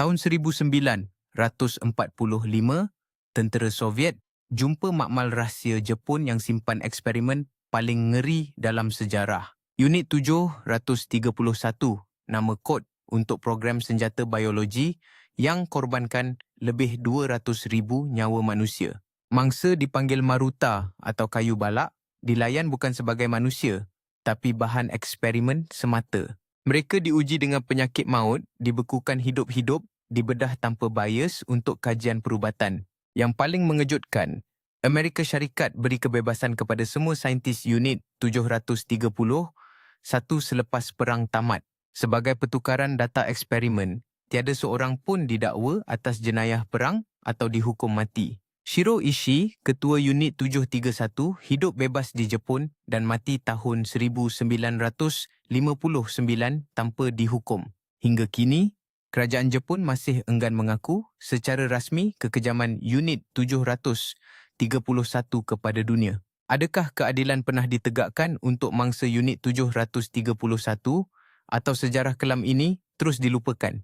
Tahun 1945, tentera Soviet jumpa makmal rahsia Jepun yang simpan eksperimen paling ngeri dalam sejarah. Unit 731, nama kod untuk program senjata biologi yang korbankan lebih 200,000 nyawa manusia. Mangsa dipanggil Maruta atau kayu balak, dilayan bukan sebagai manusia, tapi bahan eksperimen semata. Mereka diuji dengan penyakit maut, dibekukan hidup-hidup, dibedah tanpa bias untuk kajian perubatan. Yang paling mengejutkan, Amerika Syarikat beri kebebasan kepada semua saintis Unit 730 satu selepas perang tamat. Sebagai pertukaran data eksperimen, tiada seorang pun didakwa atas jenayah perang atau dihukum mati. Shiro Ishii, ketua Unit 731, hidup bebas di Jepun dan mati tahun 1959 tanpa dihukum. Hingga kini, kerajaan Jepun masih enggan mengaku secara rasmi kekejaman Unit 731 kepada dunia. Adakah keadilan pernah ditegakkan untuk mangsa Unit 731 atau sejarah kelam ini terus dilupakan?